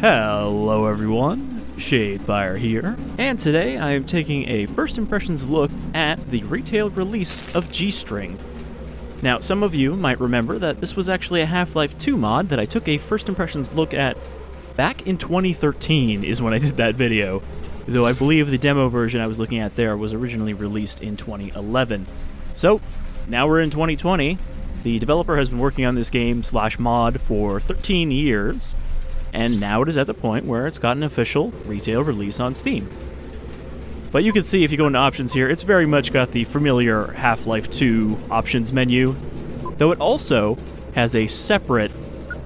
Hello everyone, Shadefire here, and today I am taking a first impressions look at the retail release of G-String. Now, some of you might remember that this was actually a Half-Life 2 mod that I took a first impressions look at back in 2013 is when I did that video, though I believe the demo version I was looking at there was originally released in 2011. So, now we're in 2020. The developer has been working on this game / mod for 13 years, and now it is at the point where it's got an official retail release on Steam. But you can see if you go into options here, it's very much got the familiar Half-Life 2 options menu, though it also has a separate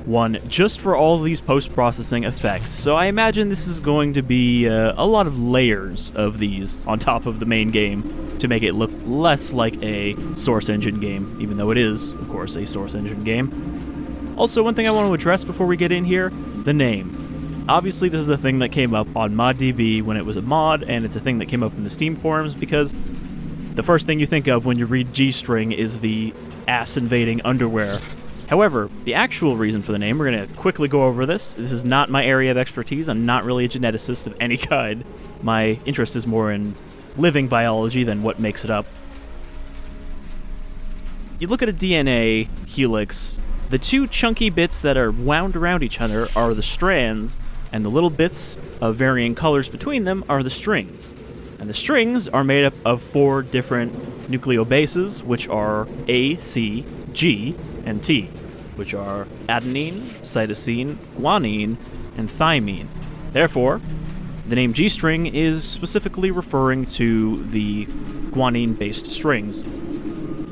one just for all of these post-processing effects. So I imagine this is going to be a lot of layers of these on top of the main game to make it look less like a Source Engine game, even though it is, of course, a Source Engine game. Also, one thing I want to address before we get in here, the name. Obviously, this is a thing that came up on ModDB when it was a mod, and it's a thing that came up in the Steam forums because the first thing you think of when you read G-String is the ass-invading underwear. However, the actual reason for the name, we're going to quickly go over this. This is not my area of expertise. I'm not really a geneticist of any kind. My interest is more in living biology than what makes it up. You look at a DNA helix, the two chunky bits that are wound around each other are the strands, and the little bits of varying colors between them are the strings. And the strings are made up of 4 different nucleobases, which are A, C, G, and T, which are adenine, cytosine, guanine, and thymine. Therefore, the name G-string is specifically referring to the guanine-based strings.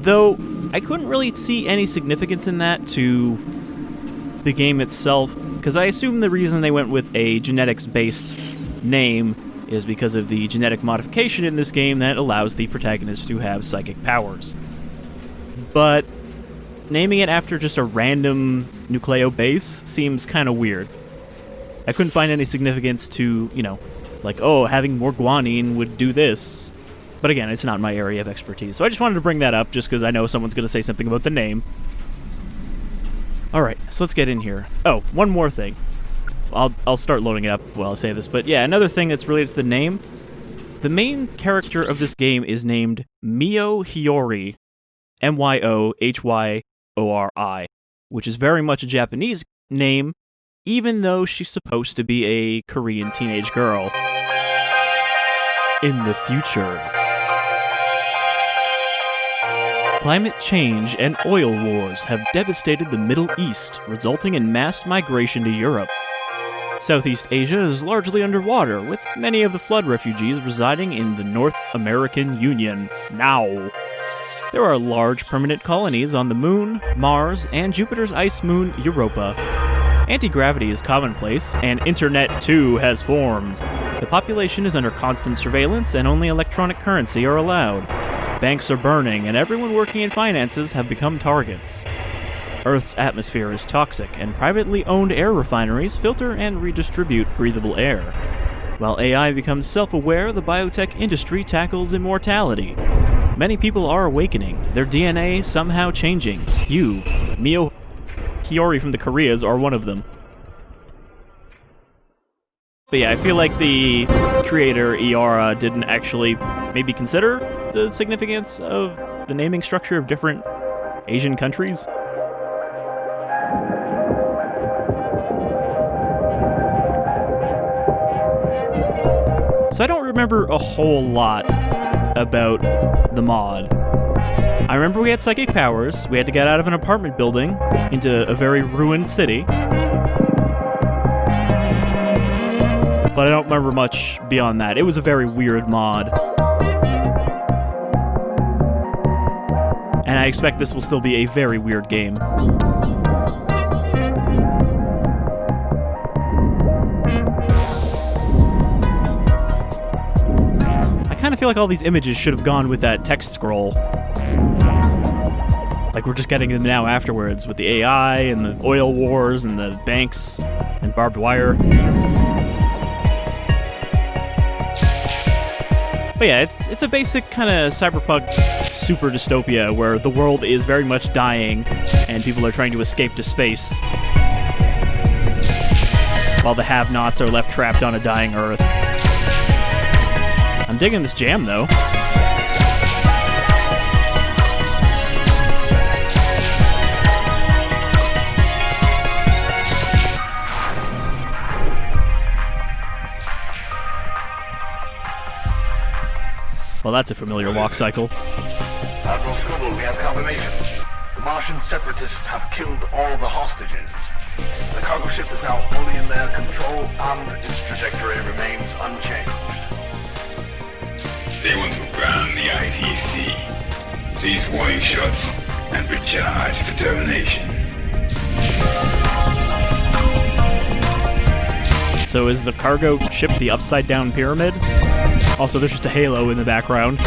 Though, I couldn't really see any significance in that to the game itself, because I assume the reason they went with a genetics-based name is because of the genetic modification in this game that allows the protagonist to have psychic powers. But naming it after just a random nucleobase seems kind of weird. I couldn't find any significance to, like, oh, having more guanine would do this. But again, it's not my area of expertise, so I just wanted to bring that up just because I know someone's going to say something about the name. Alright, so let's get in here. Oh, one more thing. I'll start loading it up while I say this, but yeah, another thing that's related to the name. The main character of this game is named Myo Hyori, Myohyori, which is very much a Japanese name, even though she's supposed to be a Korean teenage girl. In the future, climate change and oil wars have devastated the Middle East, resulting in mass migration to Europe. Southeast Asia is largely underwater, with many of the flood refugees residing in the North American Union now. There are large permanent colonies on the Moon, Mars, and Jupiter's ice moon Europa. Anti-gravity is commonplace, and Internet 2 has formed. The population is under constant surveillance, and only electronic currency are allowed. Banks are burning, and everyone working in finances have become targets. Earth's atmosphere is toxic, and privately owned air refineries filter and redistribute breathable air. While AI becomes self-aware, the biotech industry tackles immortality. Many people are awakening, their DNA somehow changing. You, Myo Hyori from the Koreas, are one of them. But yeah, I feel like the creator, Iara, didn't actually maybe consider the significance of the naming structure of different Asian countries. So I don't remember a whole lot about the mod. I remember we had psychic powers, we had to get out of an apartment building into a very ruined city. But I don't remember much beyond that. It was a very weird mod. And I expect this will still be a very weird game. I kind of feel like all these images should have gone with that text scroll. Like we're just getting them now afterwards with the AI and the oil wars and the banks and barbed wire. But yeah, it's a basic kind of cyberpunk super dystopia where the world is very much dying and people are trying to escape to space. while the have-nots are left trapped on a dying Earth. I'm digging this jam, though. Well, that's a familiar walk cycle. Admiral Scuba, we have confirmation. The Martian separatists have killed all the hostages. The cargo ship is now fully in their control, and its trajectory remains unchanged. They want to ground the ITC, seize warning shots, and recharge for termination. So is the cargo ship the upside-down pyramid? Also, there's just a halo in the background.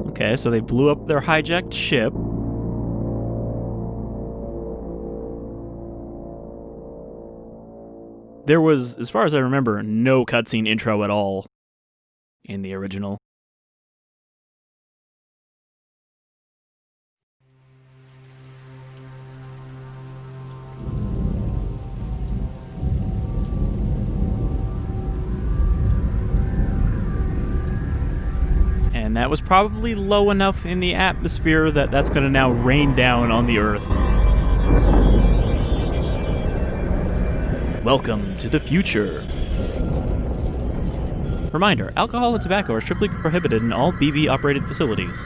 Okay, so they blew up their hijacked ship. There was, as far as I remember, no cutscene intro at all in the original. And that was probably low enough in the atmosphere that that's going to now rain down on the Earth. Welcome to the future. Reminder, alcohol and tobacco are strictly prohibited in all BB-operated facilities.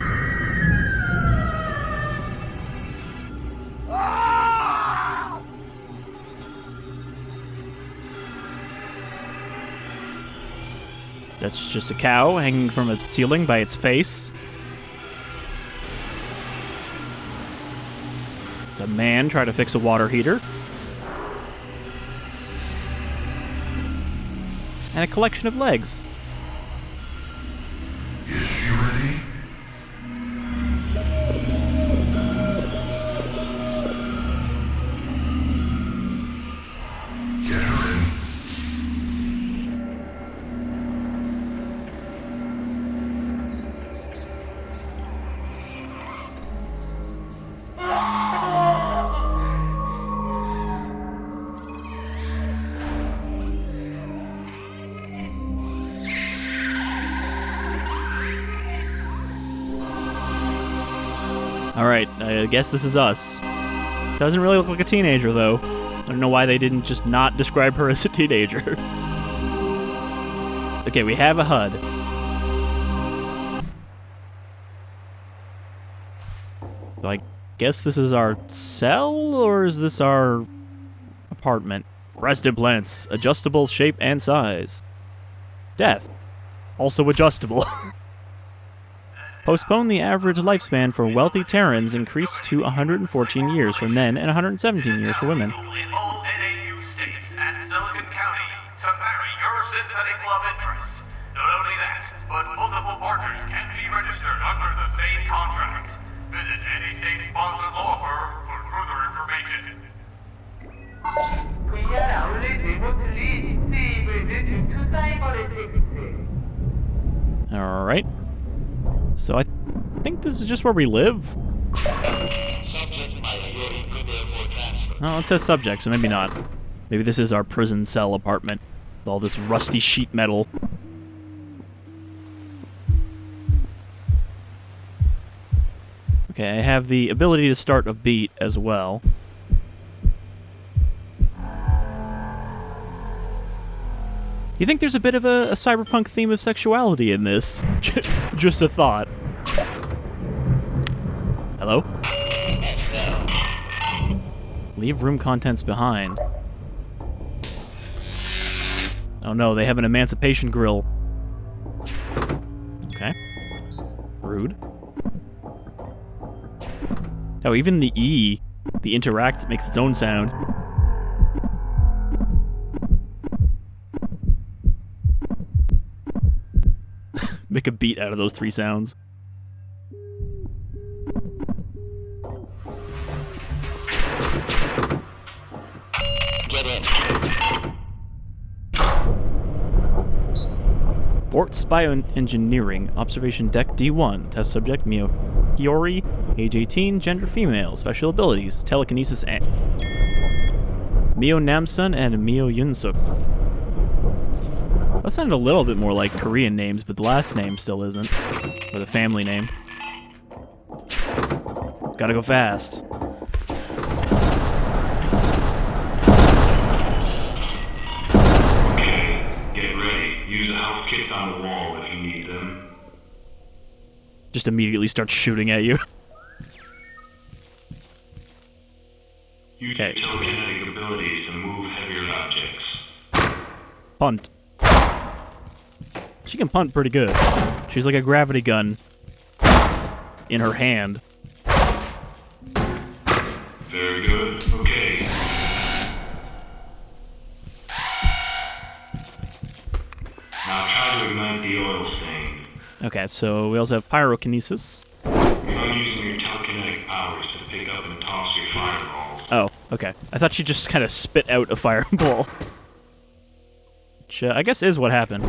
That's just a cow hanging from a ceiling by its face. It's a man trying to fix a water heater. And a collection of legs. Is she ready? Get her in. Alright, I guess this is us. Doesn't really look like a teenager, though. I don't know why they didn't just not describe her as a teenager. Okay, we have a HUD. So I guess this is our cell, or is this our apartment? Breast implants, adjustable shape and size. Death, also adjustable. Postpone the average lifespan for wealthy Terrans increased to 114 years for men and 117 years for women. In all NAU states and Silicon County to marry your synthetic love interest. Not only that, but multiple partners can be registered under the same contract. Visit any state-sponsored law firm for further information. VR 아울렛 리모틀리 디세이블드 듀 투 사이버 어택스. Alright. So I think this is just where we live. Oh, it says subject, so maybe not. Maybe this is our prison cell apartment with all this rusty sheet metal. Okay, I have the ability to start a beat as well. You think there's a bit of a cyberpunk theme of sexuality in this? Just a thought. Hello? Leave room contents behind. Oh no, they have an emancipation grill. Okay. Rude. Oh, even the E, the interact, makes its own sound. Make a beat out of those three sounds. Sports Bioengineering, Observation Deck D1. Test subject Myo Hyori, age 18, gender female, special abilities, telekinesis and Myo Namsun and Myo Yunsuk. That sounded a little bit more like Korean names, but the last name still isn't. Or the family name. Gotta go fast. Okay, get ready. Use the health kits on the wall if you need them. Just immediately starts shooting at you. Use Okay. your telekinetic abilities to move heavier objects. Punt. She can punt pretty good. She's like a gravity gun in her hand. Very good. Okay. Now try to ignite the oil stain. Okay, so we also have pyrokinesis. Try using your telekinetic powers to pick up and toss your fireballs. Oh, okay. I thought she just kind of spit out a fireball. Which I guess is what happened.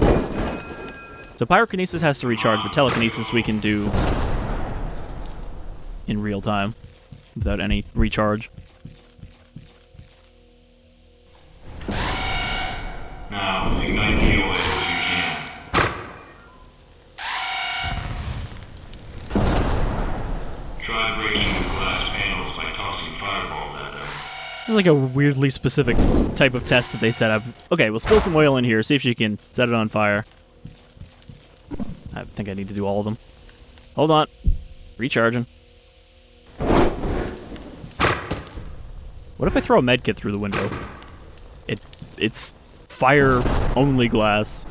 So pyrokinesis has to recharge, but telekinesis we can do in real time without any recharge. Now ignite the oil if you can. Try breaking the glass panels by tossing fireballs at them. This is like a weirdly specific type of test that they set up. Okay, we'll spill some oil in here, see if she can set it on fire. I think I need to do all of them. Hold on. Recharging. What if I throw a medkit through the window? It's fire-only glass.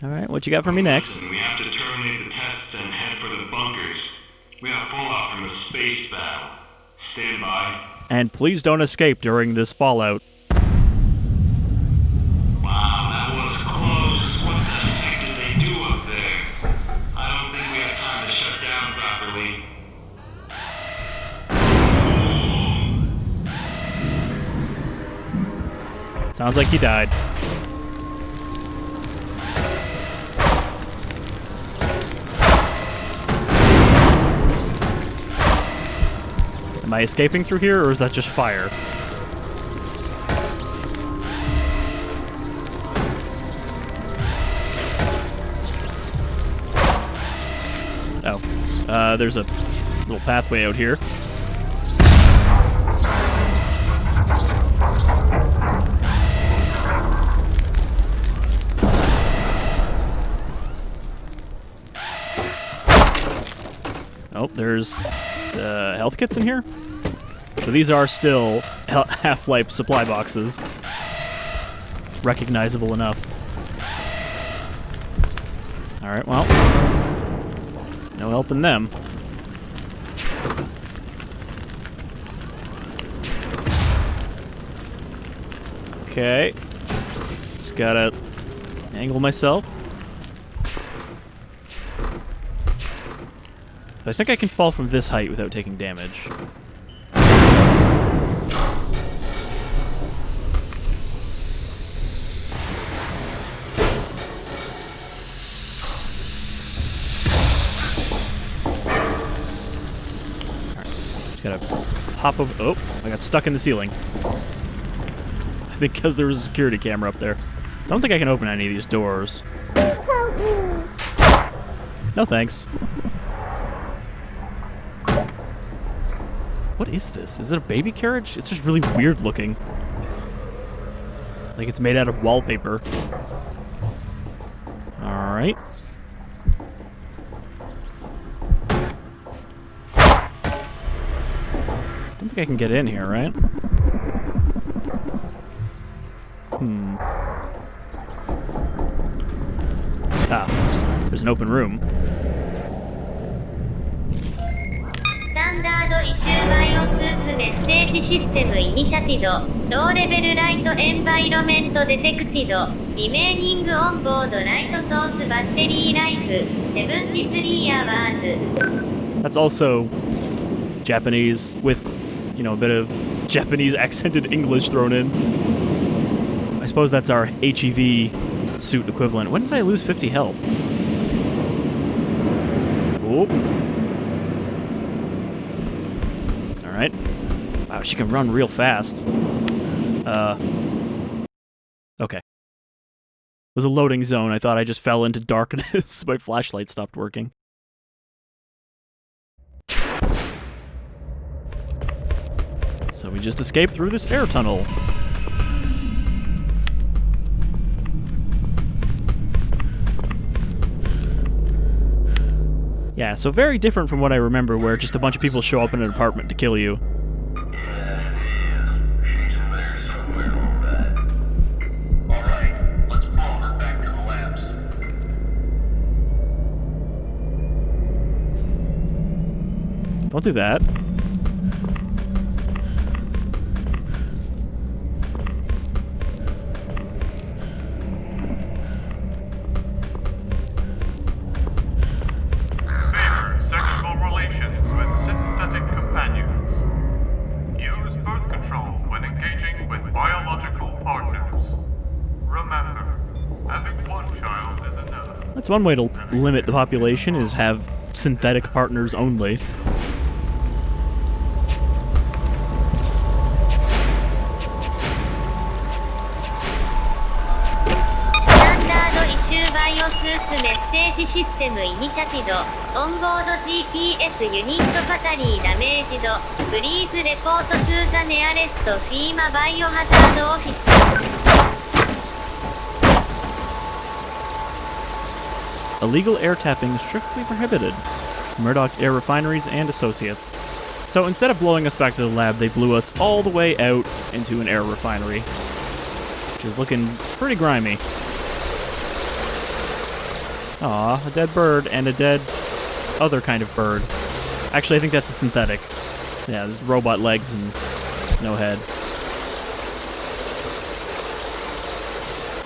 Alright, what you got for me next? We have to terminate the tests and head for the bunkers. We have fallout from a space battle. Stand by. And please don't escape during this fallout. Wow, that was close. What the heck did they do up there? I don't think we have time to shut down properly. Sounds like he died. Am I escaping through here, or is that just fire? Oh. There's a little pathway out here. Oh, there's health kits in here? So these are still Half-Life supply boxes. Recognizable enough. Alright, well. No helping them. Okay. Just gotta angle myself. I think I can fall from this height without taking damage. Just gotta hop over. Oh, I got stuck in the ceiling. I think because there was a security camera up there. I don't think I can open any of these doors. No thanks. What is this? Is it a baby carriage? It's just really weird looking. Like it's made out of wallpaper. Alright. Don't think I can get in here, right? Ah, there's an open room. スタンダード異臭バイオスーツメッセージシステムイニシアティドローレベルライトエンバイロメントデテクティドリメイニングオンボードライトソースバッテリーライフ73 hours. That's also Japanese with, you know, a bit of Japanese accented English thrown in. I suppose that's our HEV suit equivalent. When did I lose 50 health? Oh. Alright. Wow, she can run real fast. Okay. It was a loading zone. I thought I just fell into darkness. My flashlight stopped working. So we just escaped through this air tunnel. Yeah, so very different from what I remember, where just a bunch of people show up in an apartment to kill you. Don't do that. Favor sexual relations with synthetic companions. Use birth control when engaging with biological partners. Remember, having one child is enough. That's one way to limit the population, is have synthetic partners only. System initiated. On-board GPS unit battery damaged. Please report to the nearest FEMA biohazard office. Illegal air tapping is strictly prohibited. Murdoch Air Refineries and Associates. So instead of blowing us back to the lab, they blew us all the way out into an air refinery, which is looking pretty grimy. Aw, a dead bird and a dead other kind of bird. Actually, I think that's a synthetic. Yeah, there's robot legs and no head.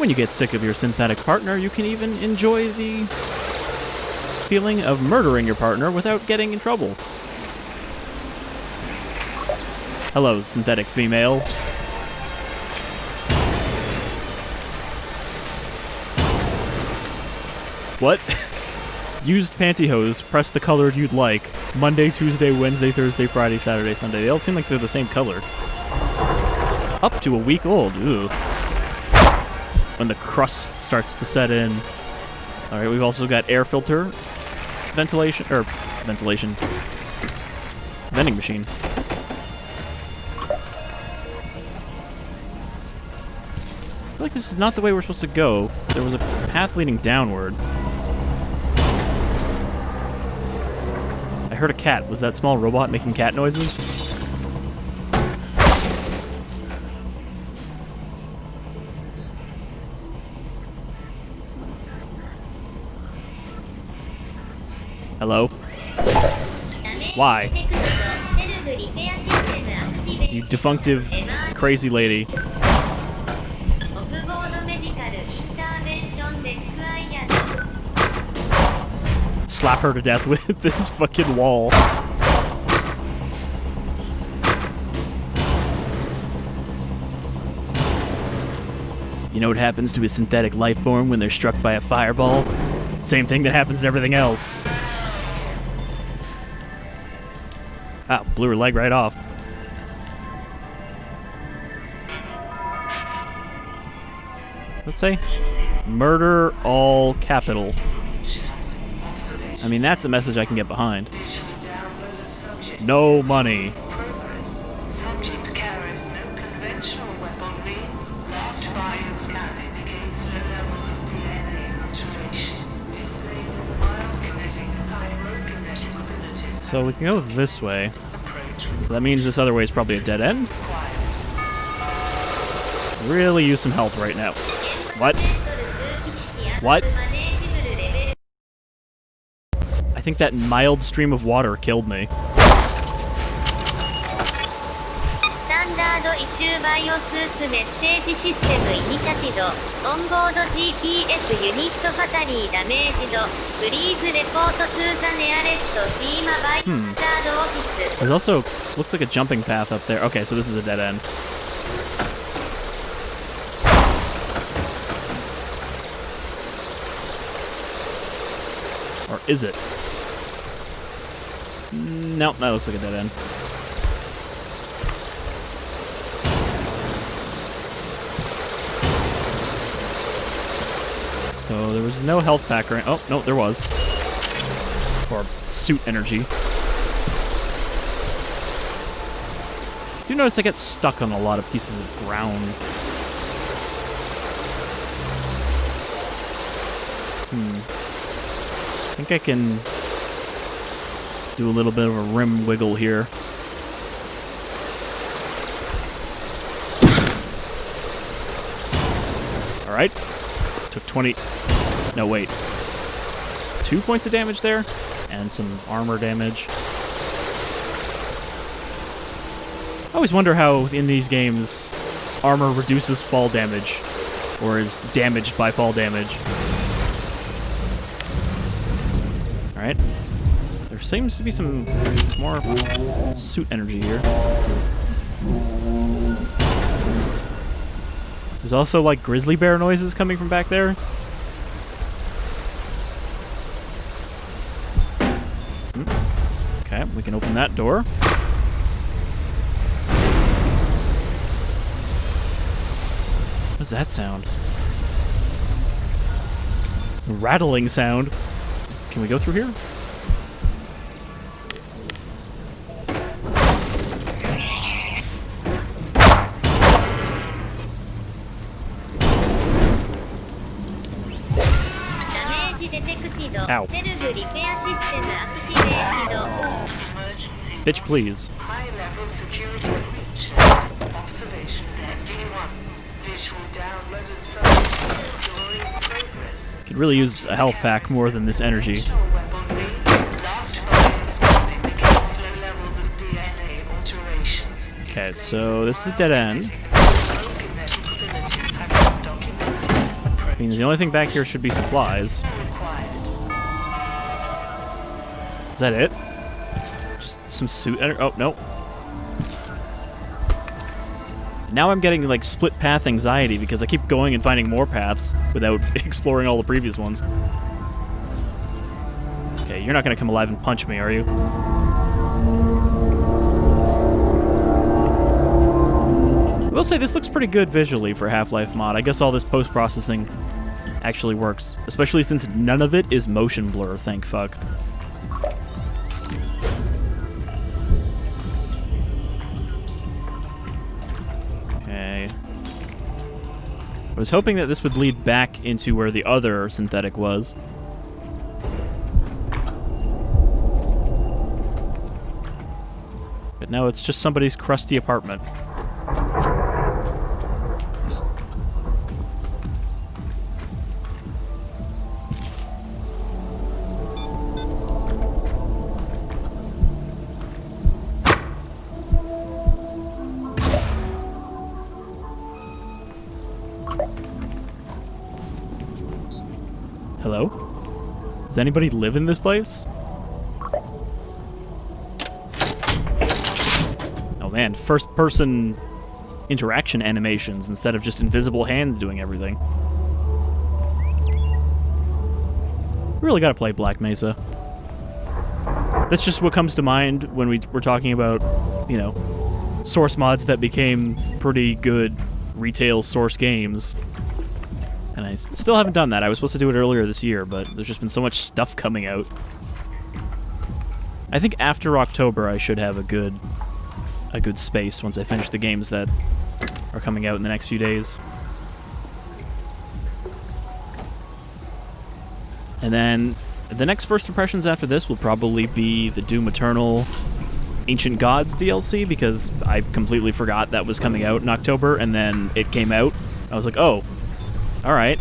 When you get sick of your synthetic partner, you can even enjoy the feeling of murdering your partner without getting in trouble. Hello, synthetic female. What? Used pantyhose, press the color you'd like. Monday, Tuesday, Wednesday, Thursday, Friday, Saturday, Sunday. They all seem like they're the same color. Up to a week old, ooh. When the crust starts to set in. Alright, we've also got air filter, ventilation, vending machine. I feel like this is not the way we're supposed to go. There was a path leading downward. I heard a cat. Was that small robot making cat noises? Hello? Why? You defunctive, crazy lady. Slap her to death with this fucking wall. You know what happens to a synthetic life form when they're struck by a fireball? Same thing that happens to everything else. Ah, blew her leg right off. Let's say murder all capital. I mean, that's a message I can get behind. No money. Subject carries no conventional weaponry. Last bioscan indicates low levels of DNA alteration. Displays of biokinetic and pyrokinetic abilities. So we can go this way. So that means this other way is probably a dead end. Really use some health right now. What? What? I think that mild stream of water killed me. Standard issue biosuits message system initiated. On-board GPS unit battery damaged. Please report to the nearest FEMA biohazard office. There's also, looks like a jumping path up there. Okay, so this is a dead end. Or is it? Nope, that looks like a dead end. So there was no health pack or... Oh, no, there was. Or suit energy. I do notice I get stuck on a lot of pieces of ground. I think I can do a little bit of a rim wiggle here. Alright. Took 20... No, wait. 2 points of damage there? And some armor damage. I always wonder how, in these games, armor reduces fall damage. Or is damaged by fall damage. Alright. There seems to be some more suit energy here. There's also, like, grizzly bear noises coming from back there. Okay, we can open that door. What's that sound? A rattling sound. Can we go through here? Ow. Bitch, please. High-level security breach. Observation deck D1. Visual download of subject story progress. Could really use a health pack more than this energy. Okay, so this is a dead end. Means the only thing back here should be supplies. Is that it? Just some suit energy? Oh, no. Now I'm getting, like, split path anxiety because I keep going and finding more paths without exploring all the previous ones. Okay, you're not gonna come alive and punch me, are you? I will say this looks pretty good visually for Half-Life mod. I guess all this post-processing actually works. Especially since none of it is motion blur, thank fuck. Okay. I was hoping that this would lead back into where the other synthetic was. But no, it's just somebody's crusty apartment. Hello? Does anybody live in this place? Oh man, first-person interaction animations instead of just invisible hands doing everything. Really gotta play Black Mesa. That's just what comes to mind when we're talking about, you know, source mods that became pretty good retail source games. And I still haven't done that. I was supposed to do it earlier this year, but there's just been so much stuff coming out. I think after October I should have a good space once I finish the games that are coming out in the next few days. And then the next first impressions after this will probably be the Doom Eternal Ancient Gods DLC, because I completely forgot that was coming out in October, and then it came out. I was like, oh, alright.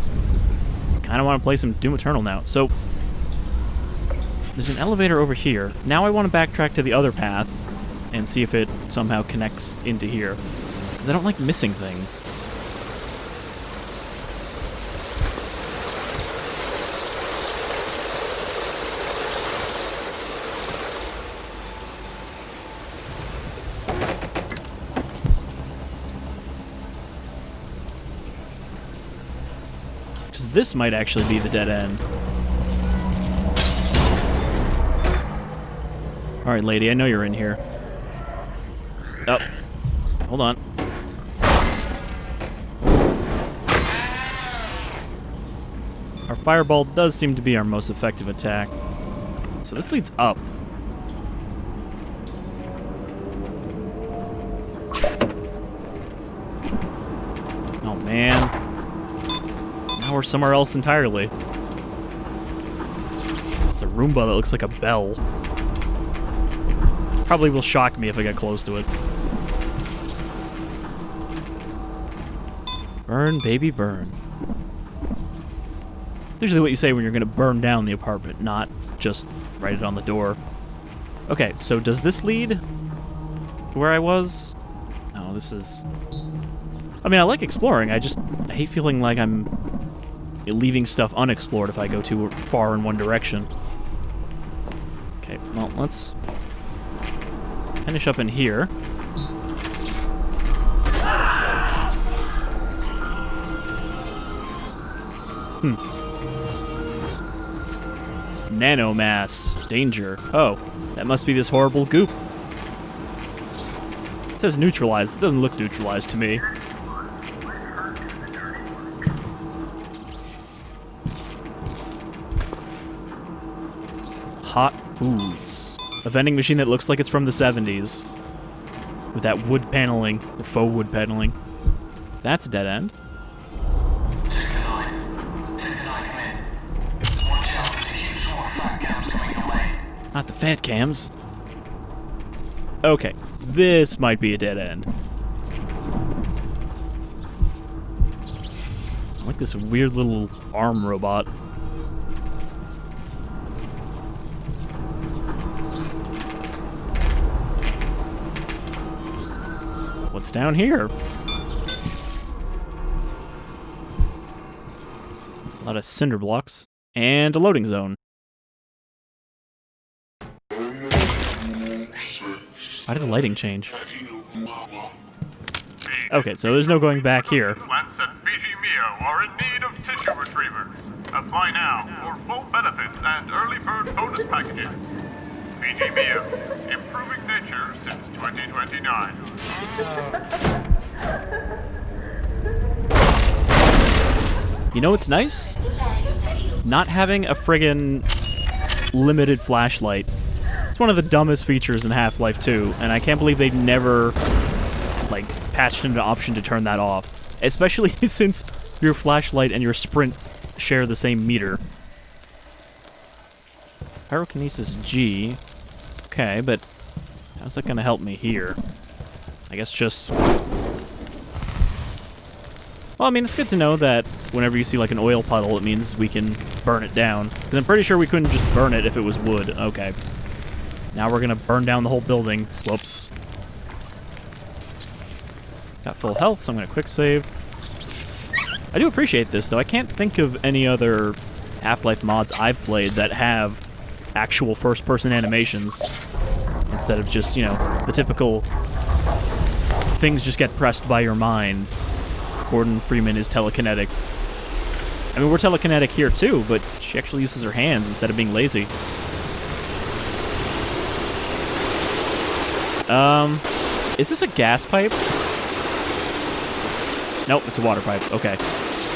Kind of want to play some Doom Eternal now. So, there's an elevator over here. Now I want to backtrack to the other path and see if it somehow connects into here. Because I don't like missing things. This might actually be the dead end. Alright, lady, I know you're in here. Oh. Hold on. Our fireball does seem to be our most effective attack. So this leads up. Oh man. Now we're somewhere else entirely. It's a Roomba that looks like a bell. Probably will shock me if I get close to it. Burn, baby, burn. Usually what you say when you're going to burn down the apartment, not just write it on the door. Okay, so does this lead to where I was? No, this is... I mean, I like exploring. I hate feeling like I'm leaving stuff unexplored if I go too far in one direction. Okay, well, let's finish up in here. Nanomass. Danger. Oh, that must be this horrible goop. It says neutralized. It doesn't look neutralized to me. Hot foods. A vending machine that looks like it's from the 70s. With that wood paneling, or faux wood paneling. That's a dead end. Not the fat cams. Okay, this might be a dead end. I like this weird little arm robot. What's down here? A lot of cinder blocks. And a loading zone. Why did the lighting change? Okay, so there's no going back here. Plants at Fiji Myo are in need of tissue retrievers. Apply now for full benefits and early bird bonus packages. Fiji Myo, improving nature since 2029. You know what's nice? Not having a friggin' limited flashlight. It's one of the dumbest features in Half-Life 2, and I can't believe they never, like, patched in an option to turn that off. Especially since your flashlight and your sprint share the same meter. Pyrokinesis G. Okay, but how's that gonna help me here? I guess just... Well, I mean, it's good to know that whenever you see, like, an oil puddle, it means we can burn it down. Because I'm pretty sure we couldn't just burn it if it was wood. Okay. Now we're gonna burn down the whole building. Whoops. Got full health, so I'm gonna quick save. I do appreciate this, though. I can't think of any other Half-Life mods I've played that have actual first-person animations. Instead of just, you know, the typical things just get pressed by your mind. Gordon Freeman is telekinetic. I mean, we're telekinetic here, too, but she actually uses her hands instead of being lazy. Is this a gas pipe? Nope, it's a water pipe. Okay.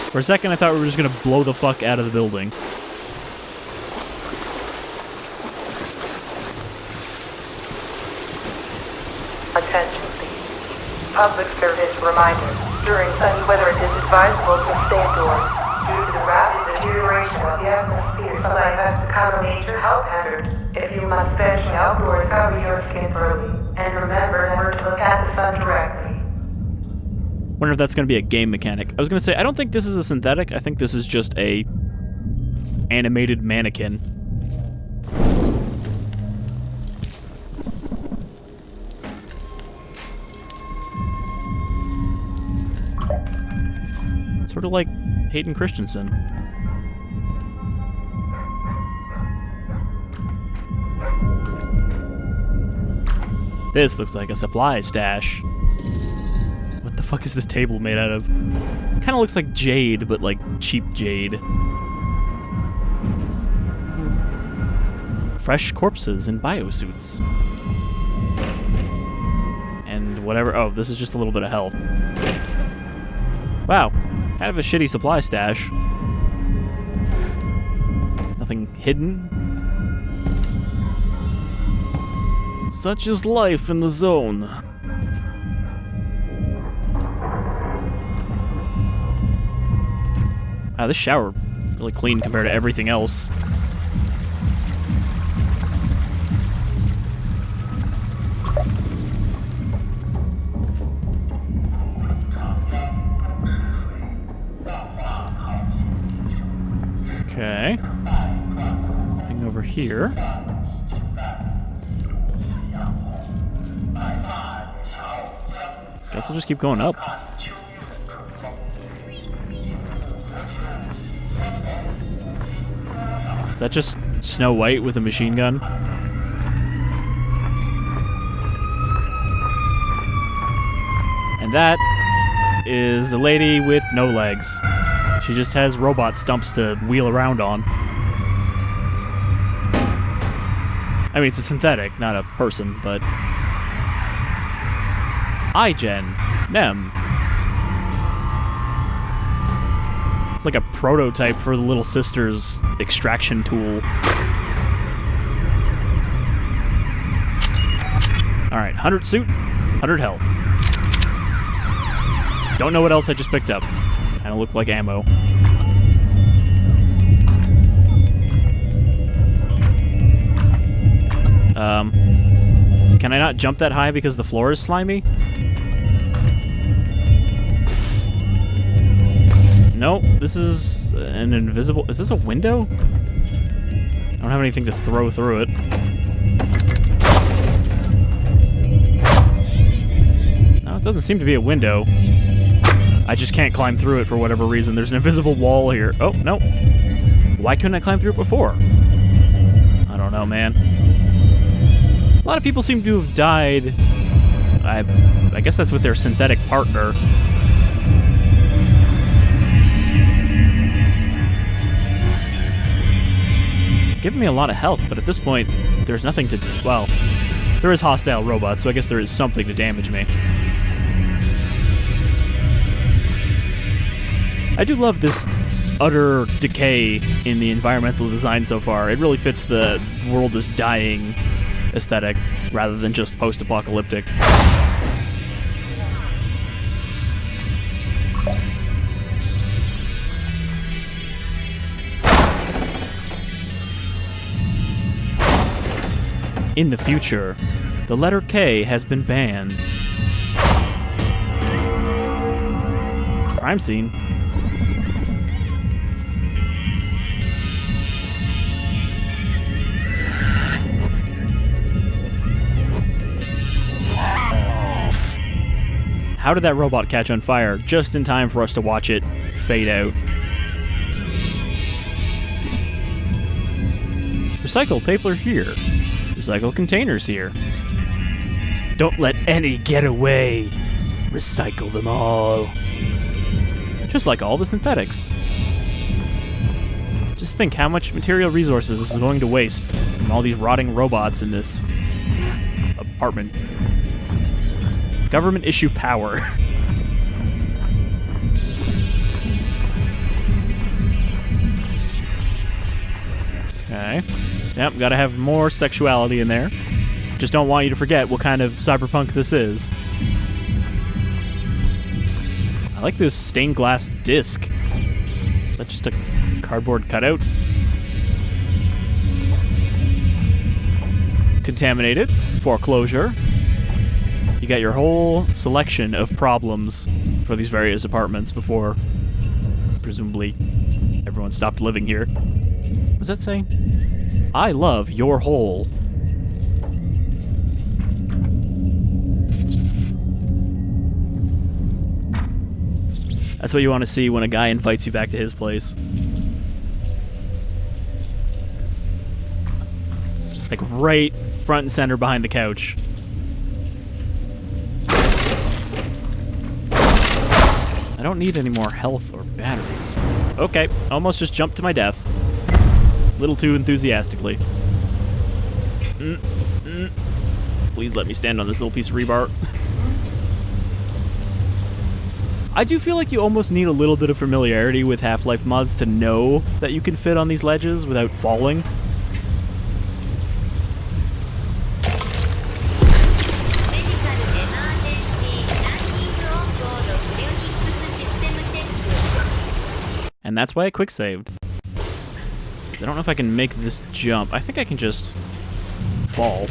For a second, I thought we were just gonna blow the fuck out of the building. Attention, please. Public service reminder. During sunny weather, it is advisable to stay indoors. Due to the rapid deterioration of the atmosphere, sunlight has become a major health hazard. If you must venture outdoors, cover your skin early. And remember never to look at the sun directly. Wonder if that's going to be a game mechanic. I was going to say, I don't think this is a synthetic. I think this is just a animated mannequin. Sort of like Hayden Christensen. This looks like a supply stash. What the fuck is this table made out of? Kind of looks like jade, but like cheap jade. fresh corpses in biosuits. And whatever. Oh, this is just a little bit of health. Wow. Kind of a shitty supply stash. Nothing hidden. Such is life in the zone. Wow, this shower really clean compared to everything else. Okay. Nothing over here. Guess we'll just keep going up. Is that just Snow White with a machine gun? And that is a lady with no legs. She just has robot stumps to wheel around on. I mean, it's a synthetic, not a person, but... iGen. Nem. It's like a prototype for the Little Sister's extraction tool. Alright, 100 suit, 100 health. Don't know what else I just picked up. Kinda looked like ammo. Can I not jump that high because the floor is slimy? Nope, this is an invisible... Is this a window? I don't have anything to throw through it. No, it doesn't seem to be a window. I just can't climb through it for whatever reason. There's an invisible wall here. Oh, no. Why couldn't I climb through it before? I don't know, man. A lot of people seem to have died. I guess that's with their synthetic partner. Giving me a lot of health, but at this point, there's nothing to... Well, there is hostile robots, so I guess there is something to damage me. I do love this utter decay in the environmental design so far. It really fits the world is dying aesthetic, rather than just post-apocalyptic. In the future, the letter K has been banned. Crime scene. How did that robot catch on fire just in time for us to watch it fade out? Recycle paper here. Recycle containers here. Don't let any get away. Recycle them all. Just like all the synthetics. Just think how much material resources this is going to waste from all these rotting robots in this apartment. Government issue power. Okay. Yep, gotta have more sexuality in there. Just don't want you to forget what kind of cyberpunk this is. I like this stained glass disc. Is that just a cardboard cutout? Contaminated. Foreclosure. You got your whole selection of problems for these various apartments before, presumably, everyone stopped living here. What does that say? I love your hole. That's what you want to see when a guy invites you back to his place. Like right front and center behind the couch. I don't need any more health or batteries. Okay, almost just jumped to my death. A little too enthusiastically. Please let me stand on this little piece of rebar. I do feel like you almost need a little bit of familiarity with Half-Life mods to know that you can fit on these ledges without falling. And that's why I quick saved. I don't know if I can make this jump. I think I can just fall.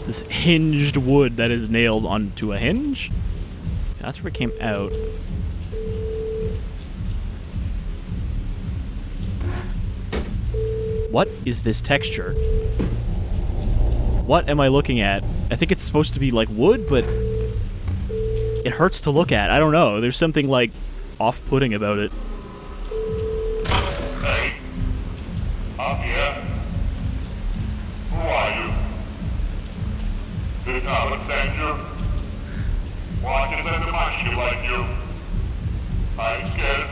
This hinged wood that is nailed onto a hinge? That's where it came out. What is this texture? What am I looking at? I think it's supposed to be like wood, but it hurts to look at. I don't know. There's something like off-putting about it. Hey, up here. Who are you? Did Albert send you? Why did send a monkey like you? I'm scared.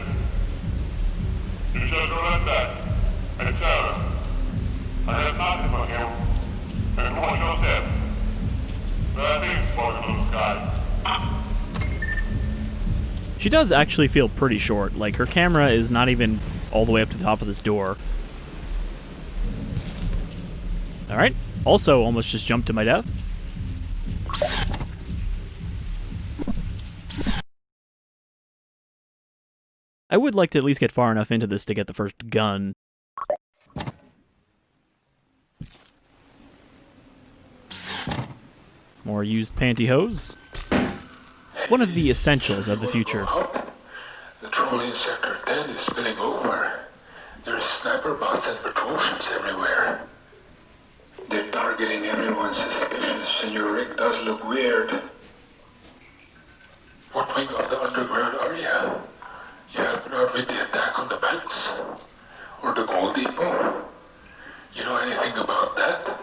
You should go like that and tell her. I have nothing for him. And watch yourself. There are things for the blue sky. She does actually feel pretty short. Like, her camera is not even all the way up to the top of this door. Alright. Also, almost just jumped to my death. I would like to at least get far enough into this to get the first gun. More used pantyhose. One of the essentials of the future. The trolling sector 10 is spilling over. There's sniper bots and patrol ships everywhere. They're targeting everyone suspicious, and your rig does look weird. What wing of the underground are you? You helping out with the attack on the banks? Or the gold depot? You know anything about that?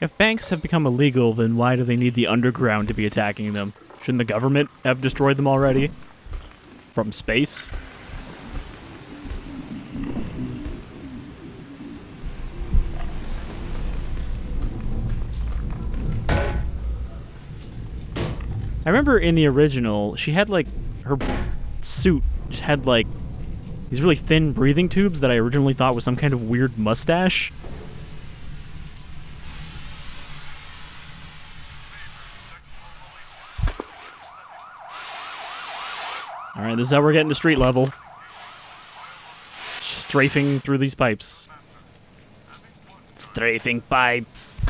If banks have become illegal, then why do they need the underground to be attacking them? Shouldn't the government have destroyed them already? From space? I remember in the original, she had like, her suit just had like these really thin breathing tubes that I originally thought was some kind of weird mustache. Alright, this is how we're getting to street level. Strafing through these pipes. Strafing pipes.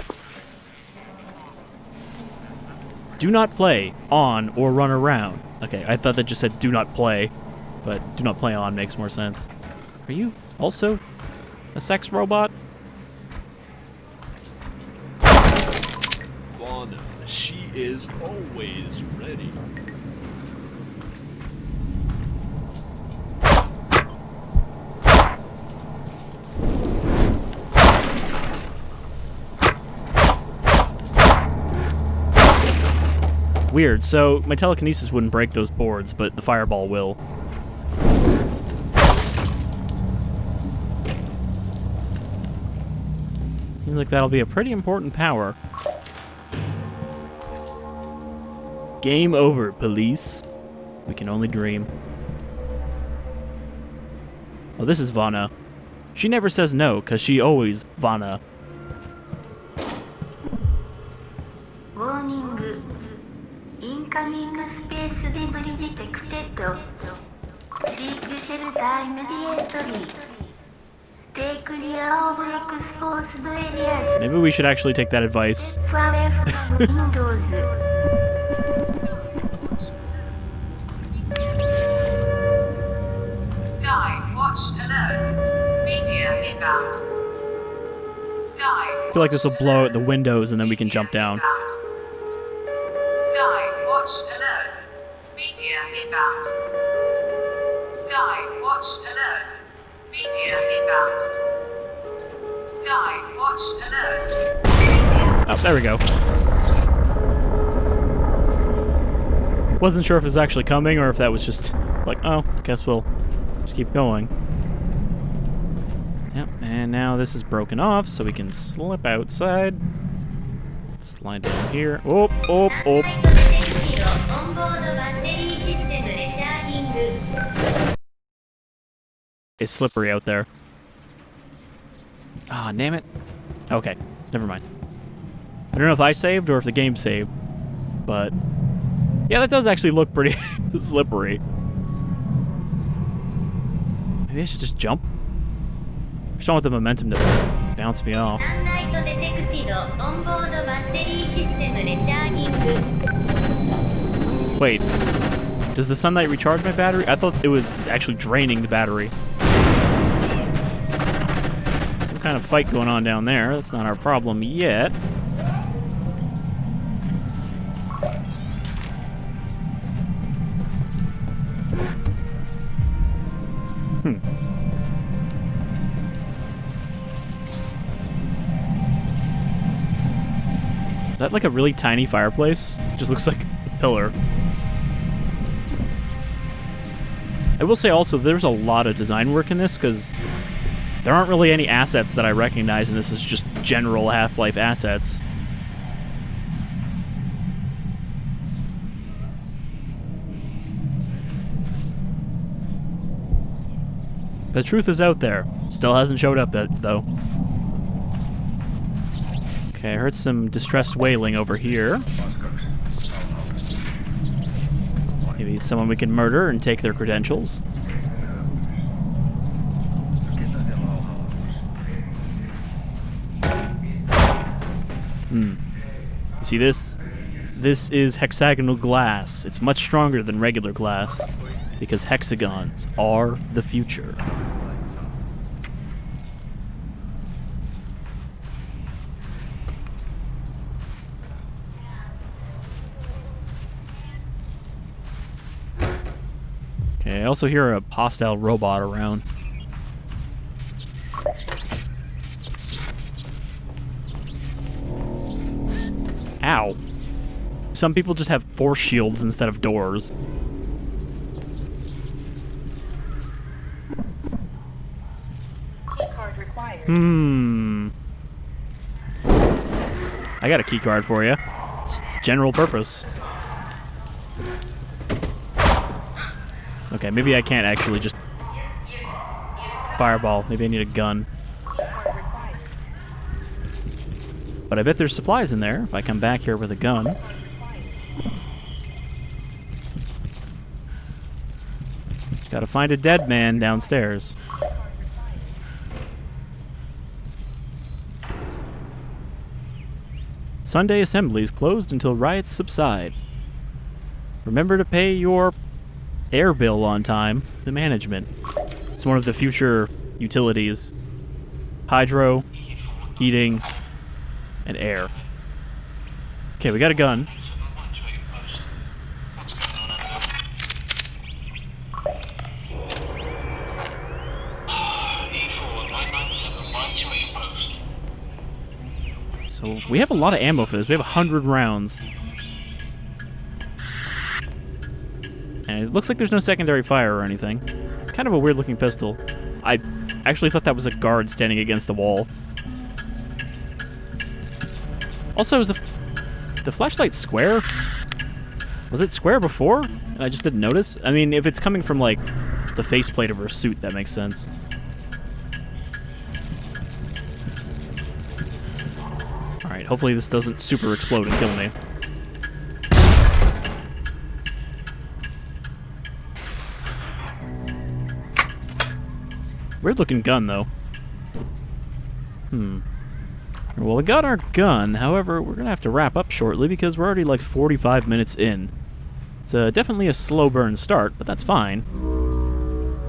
Do not play on or run around. Okay, I thought that just said do not play, but do not play on makes more sense. Are you also a sex robot? Lana, she is always ready. Weird, so my telekinesis wouldn't break those boards, but the fireball will. Seems like that'll be a pretty important power. Game over, police. We can only dream. Oh, this is Vana. She never says no, because she always Vana. Warning. Incoming space debris detected. Seek shelter immediately. Stay clear of exposed areas. Maybe we should actually take that advice. Far away from windows. Sky, watch, alert. Meteor inbound. Sky. I feel like this will blow out the windows and then we can jump down. Sky, watch, alert. Meteor inbound. Sky, watch, alert. Meteor inbound. Sky, watch, alert. Oh, there we go. Wasn't sure if it was actually coming or if that was just like, oh, guess we'll just keep going. Yep, and now this is broken off, so we can slip outside. Slide down here. Oh, oh, oh. It's slippery out there. Ah, damn it. Okay, never mind. I don't know if I saved or if the game saved, but yeah, that does actually look pretty slippery. Maybe I should just jump? I just don't want the momentum to bounce me off. Wait, does the sunlight recharge my battery? I thought it was actually draining the battery. Some kind of fight going on down there. That's not our problem yet. Is that like a really tiny fireplace? It just looks like a pillar. I will say also, there's a lot of design work in this, because there aren't really any assets that I recognize, and this is just general Half-Life assets. The truth is out there. Still hasn't showed up yet, though. Okay, I heard some distressed wailing over here. Maybe it's someone we can murder and take their credentials. You see this? This is hexagonal glass. It's much stronger than regular glass, because hexagons are the future. Okay, I also hear a hostile robot around. Ow. Some people just have force shields instead of doors. Keycard required. I got a key card for you. It's general purpose. Okay, maybe I can't actually just fireball. Maybe I need a gun. But I bet there's supplies in there if I come back here with a gun. Just gotta find a dead man downstairs. Sunday assemblies closed until riots subside. Remember to pay your air bill on time. The management. It's one of the future utilities. Hydro, heating, and air. Okay, we got a gun. So we have a lot of ammo for this. We have 100 rounds. And it looks like there's no secondary fire or anything. Kind of a weird looking pistol. I actually thought that was a guard standing against the wall. Also, is the flashlight square? Was it square before? And I just didn't notice? I mean, if it's coming from, like, the faceplate of her suit, that makes sense. Alright, hopefully this doesn't super explode and kill me. Weird looking gun, though. Well, we got our gun. However, we're going to have to wrap up shortly because we're already like 45 minutes in. It's definitely a slow burn start, but that's fine.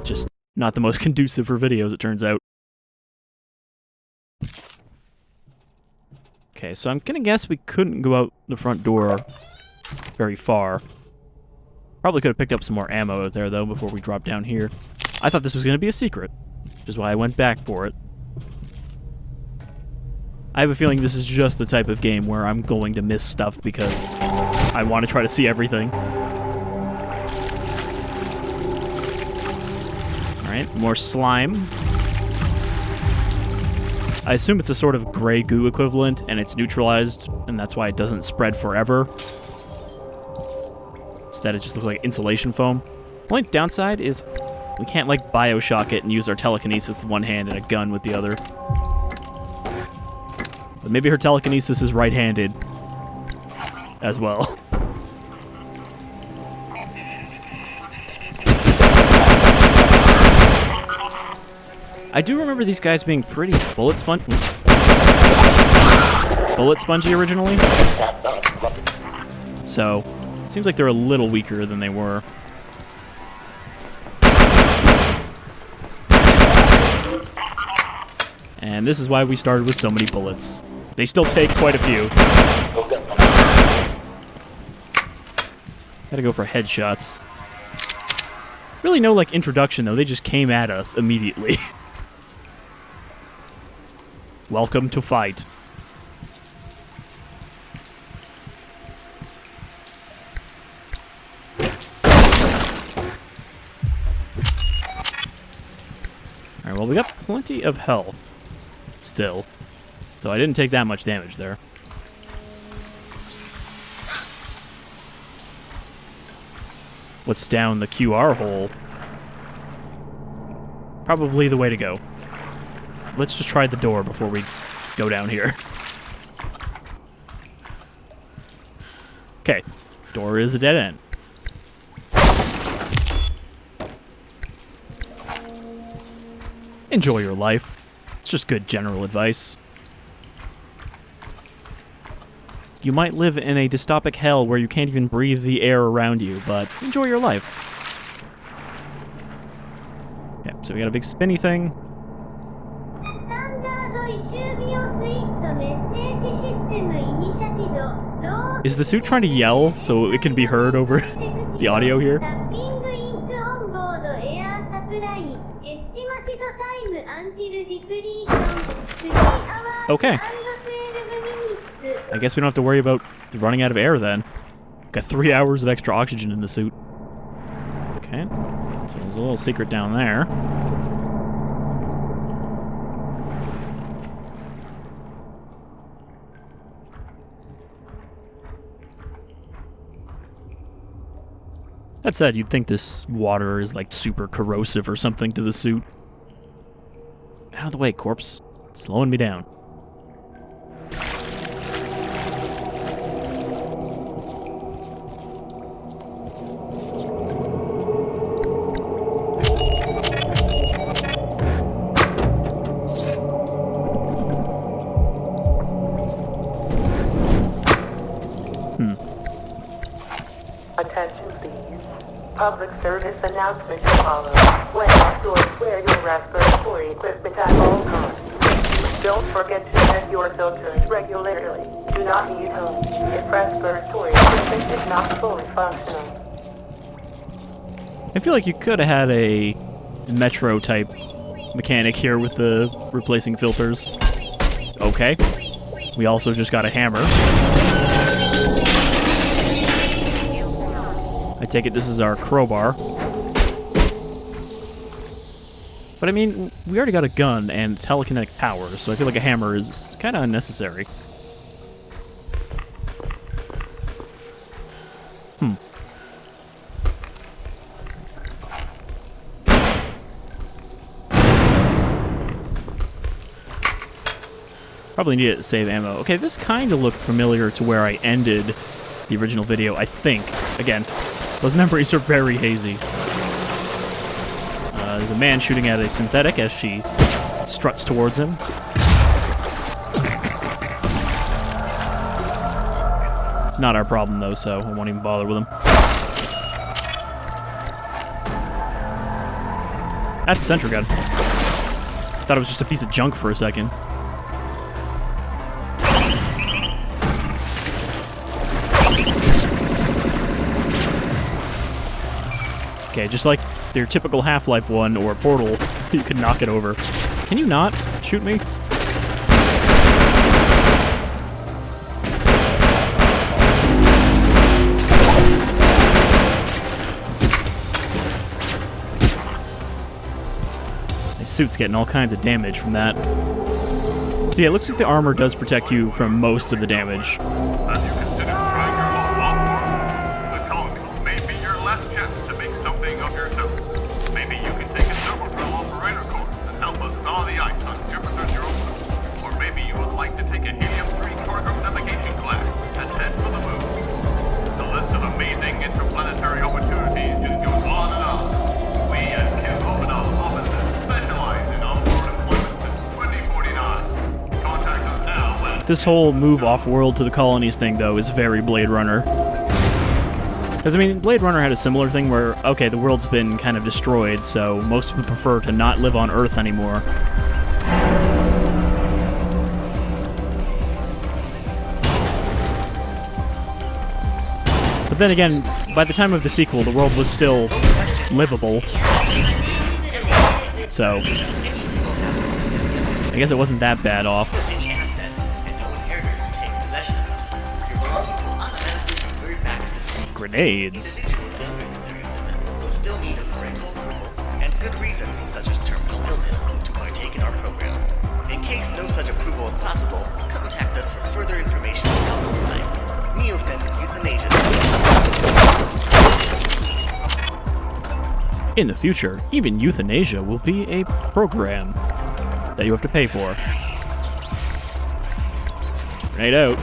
Just not the most conducive for videos, it turns out. Okay, so I'm going to guess we couldn't go out the front door very far. Probably could have picked up some more ammo out there, though, before we dropped down here. I thought this was going to be a secret, which is why I went back for it. I have a feeling this is just the type of game where I'm going to miss stuff because I want to try to see everything. Alright, more slime. I assume it's a sort of gray goo equivalent, and it's neutralized, and that's why it doesn't spread forever. Instead, it just looks like insulation foam. Only downside is we can't, like, Bioshock it and use our telekinesis with one hand and a gun with the other. But maybe her telekinesis is right-handed as well. I do remember these guys being pretty bullet spongy originally. So, it seems like they're a little weaker than they were. And this is why we started with so many bullets. They still take quite a few. Gotta go for headshots. Really no, like, introduction, though. They just came at us immediately. Welcome to fight. Alright, well, we got plenty of health still. So I didn't take that much damage there. What's down the QR hole? Probably the way to go. Let's just try the door before we go down here. Okay, door is a dead end. Enjoy your life. It's just good general advice. You might live in a dystopic hell where you can't even breathe the air around you, but enjoy your life. Okay, so we got a big spinny thing. Is the suit trying to yell so it can be heard over the audio here? Okay. I guess we don't have to worry about running out of air then. Got 3 hours of extra oxygen in the suit. Okay. So there's a little secret down there. That said, you'd think this water is like super corrosive or something to the suit. Out of the way, corpse. It's slowing me down. Attention please. Public service announcement to follow. When outdoors, wear your respiratory equipment at all times. Don't forget to check your filters regularly. Do not need home if respiratory equipment is not fully functional. I feel like you could have had a Metro type mechanic here with the replacing filters. Okay. We also just got a hammer. I take it this is our crowbar. But I mean, we already got a gun and telekinetic power, so I feel like a hammer is kind of unnecessary. Probably need to save ammo. Okay, this kind of looked familiar to where I ended the original video, I think. Again, those memories are very hazy. There's a man shooting at a synthetic as she struts towards him. It's not our problem, though, so I won't even bother with him. That's a sentry gun. I thought it was just a piece of junk for a second. Okay, just like their typical Half-Life one or Portal, you can knock it over. Can you not shoot me? His suit's getting all kinds of damage from that. So yeah, it looks like the armor does protect you from most of the damage. Have you considered trying your luck offworld? The colony may be your last chance to make something of yourself. Maybe you can take a servo-drill operator course and help us thaw the ice on Jupiter's Europa. Or maybe you would like to take a helium-free cargo navigation class and head for the moon. The list of amazing interplanetary opportunities just goes on and on. We at Kim Ovenal offices specialize in offworld employment since 2049. Contact us now at... This whole move off-world to the colonies thing, though, is very Blade Runner. Because, I mean, Blade Runner had a similar thing where, okay, the world's been kind of destroyed, so most people prefer to not live on Earth anymore. But then again, by the time of the sequel, the world was still livable. So, I guess it wasn't that bad off. Grenades. Will still need a parental approval and good reasons such as terminal illness to partake in our program. In case no such approval is possible, contact us for further information down the line. Neophyte euthanasia. In the future, even euthanasia will be a program that you have to pay for. Grenade out.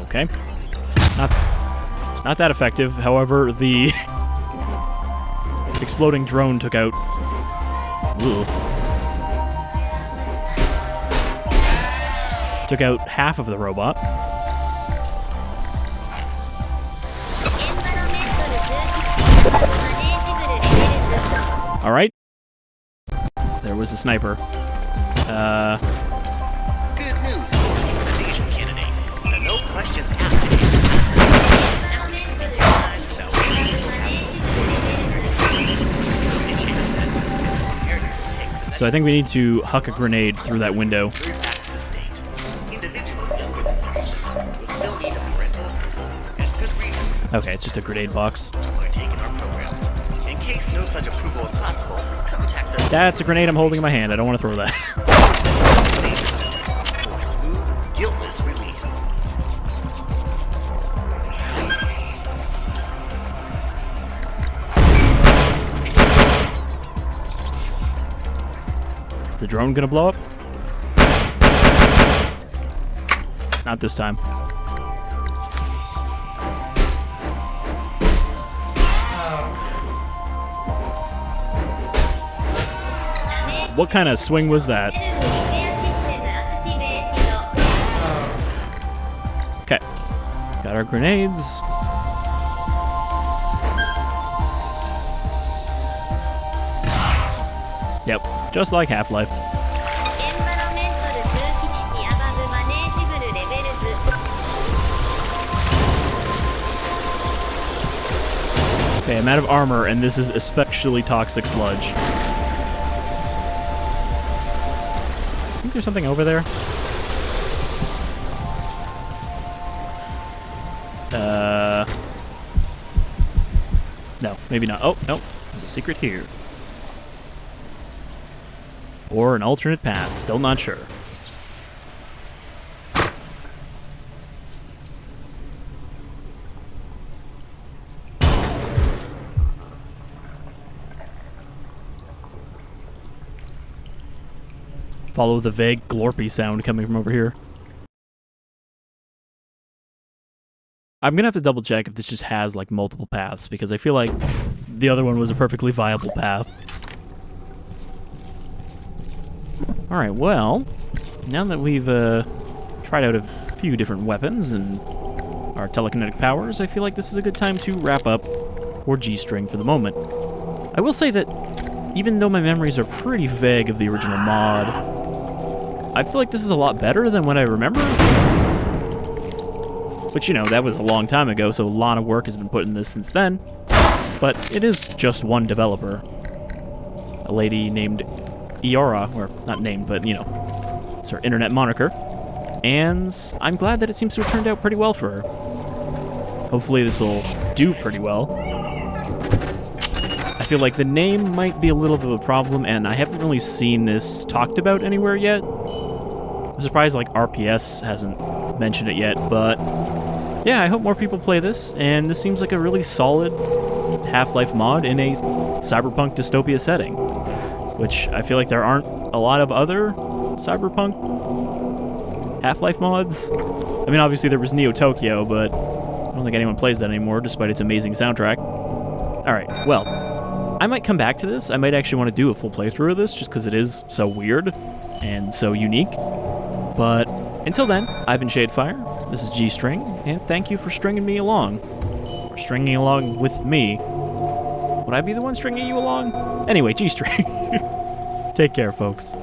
Okay. Not that effective. However, the exploding drone took out... Ooh. Took out half of the robot. Alright. There was a sniper. Good news for euthanasia candidates. The no questions asked. So I think we need to huck a grenade through that window. Okay, it's just a grenade box. In case no such approval is possible, contact us. That's a grenade I'm holding in my hand. I don't want to throw that. For smooth, guiltless release. Is the drone gonna blow up? Not this time. What kind of swing was that? Okay. Got our grenades. Yep, just like Half-Life. Okay, I'm out of armor, and this is especially toxic sludge. I think there's something over there. No, maybe not. Oh, no. There's a secret here. Or an alternate path. Still not sure. Follow the vague glorpy sound coming from over here. I'm gonna have to double check if this just has like multiple paths, because I feel like the other one was a perfectly viable path. Alright, well, now that we've tried out a few different weapons and our telekinetic powers, I feel like this is a good time to wrap up for G-String for the moment. I will say that even though my memories are pretty vague of the original mod, I feel like this is a lot better than what I remember. But you know, that was a long time ago, so a lot of work has been put in this since then. But it is just one developer. A lady named Iora, or not named, but you know, it's her internet moniker. And I'm glad that it seems to have turned out pretty well for her. Hopefully this will do pretty well. feel like the name might be a little bit of a problem, and I haven't really seen this talked about anywhere yet. I'm surprised like RPS hasn't mentioned it yet, but yeah, I hope more people play this, and this seems like a really solid Half-Life mod in a cyberpunk dystopia setting, which I feel like there aren't a lot of other cyberpunk Half-Life mods. I mean, obviously there was Neo Tokyo, but I don't think anyone plays that anymore, despite its amazing soundtrack. Alright, well, I might come back to this. I might actually want to do a full playthrough of this, just because it is so weird and so unique. But until then, I've been Shadefire, this is G-String, and thank you for stringing me along. Or stringing along with me. Would I be the one stringing you along? Anyway, G-String. Take care, folks.